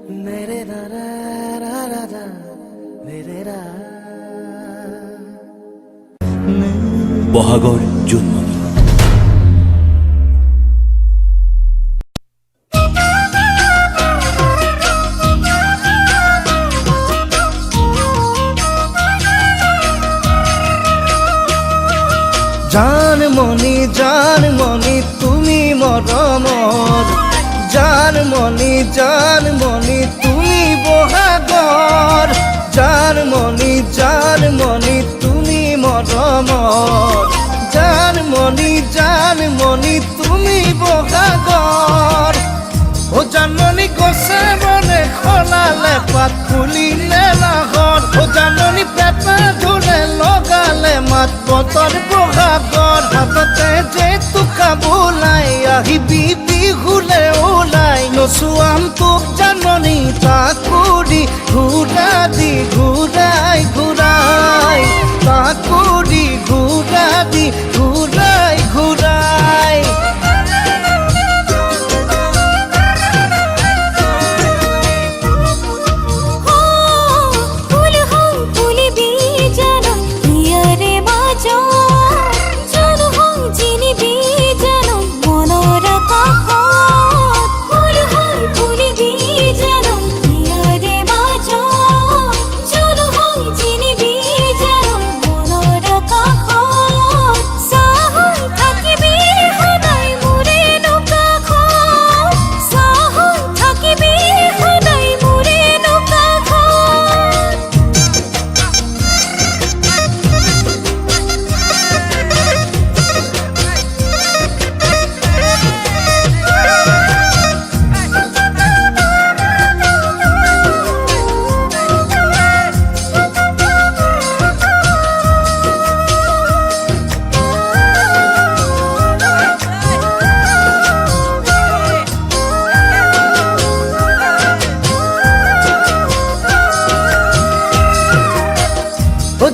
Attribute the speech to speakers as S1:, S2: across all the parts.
S1: मेरे रा रा रा रा रा मेरे रा
S2: বহাগৰ জন্মদিন।
S1: জানমণি তুমি মৰমৰ জানমণি তুমি বহাগৰ জানমণি তুমি মৰমৰ জানমণি তুমি বহাগৰ ও জানমণি গছে বনে খলালে পাত ফুলিলে নাহৰ ও জানমণি পেটা ধুলে লগালে মাত বতৰ বহাগৰ হাততে যে তোকা বোলাই আহিবি বিহুলে ওলাই নচুৱাম তোক জানমণি তাকুৰি ঘূৰা দি ঘূৰাই ঘূৰাই তাকুৰি ঘূৰা দি ঘূৰাই ঘূৰাই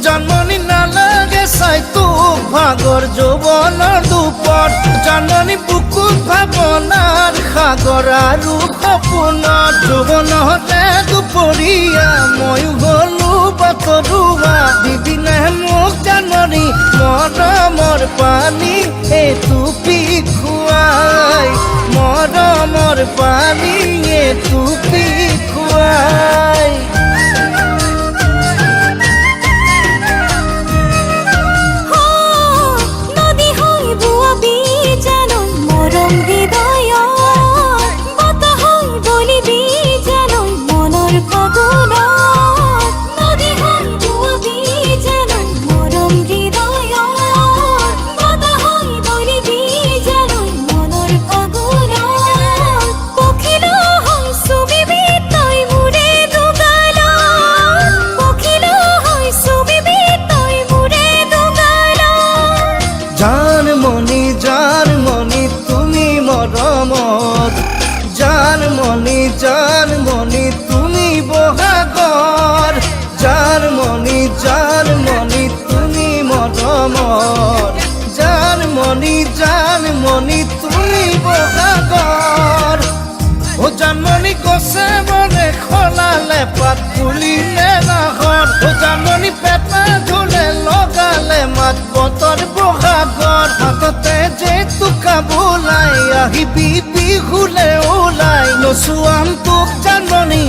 S1: জানমণি নালাগে চাই তোক ভাগৰ যৌৱনৰ দুপৰ জানমণি বুকুত ভাৱনাৰ সাগৰ আৰু সপোনৰ যৌৱনতে দুপৰীয়া ময়ো হলো বাটৰুৱা দিবিনে মোক জানমণি মৰমৰ পানী এটুপি খুৱাই মৰমৰ পানী এটুপি খুৱাই জানমণি তুমি মৰমৰ জানমণি তুমি বহাগৰ জানমণি তুমি মৰমৰ জানমণি তুমি বহাগৰ ও জানমণি গছে বনে খলালে পাত ফুলিলে নাহৰ ও জানমণি পেটা ধুলে লগালে মাত বতৰ বহাগৰ হাততে যে তোকা বোলাই আহিবি বিহুলে ওলাই নচুৱাম তোক জানমণি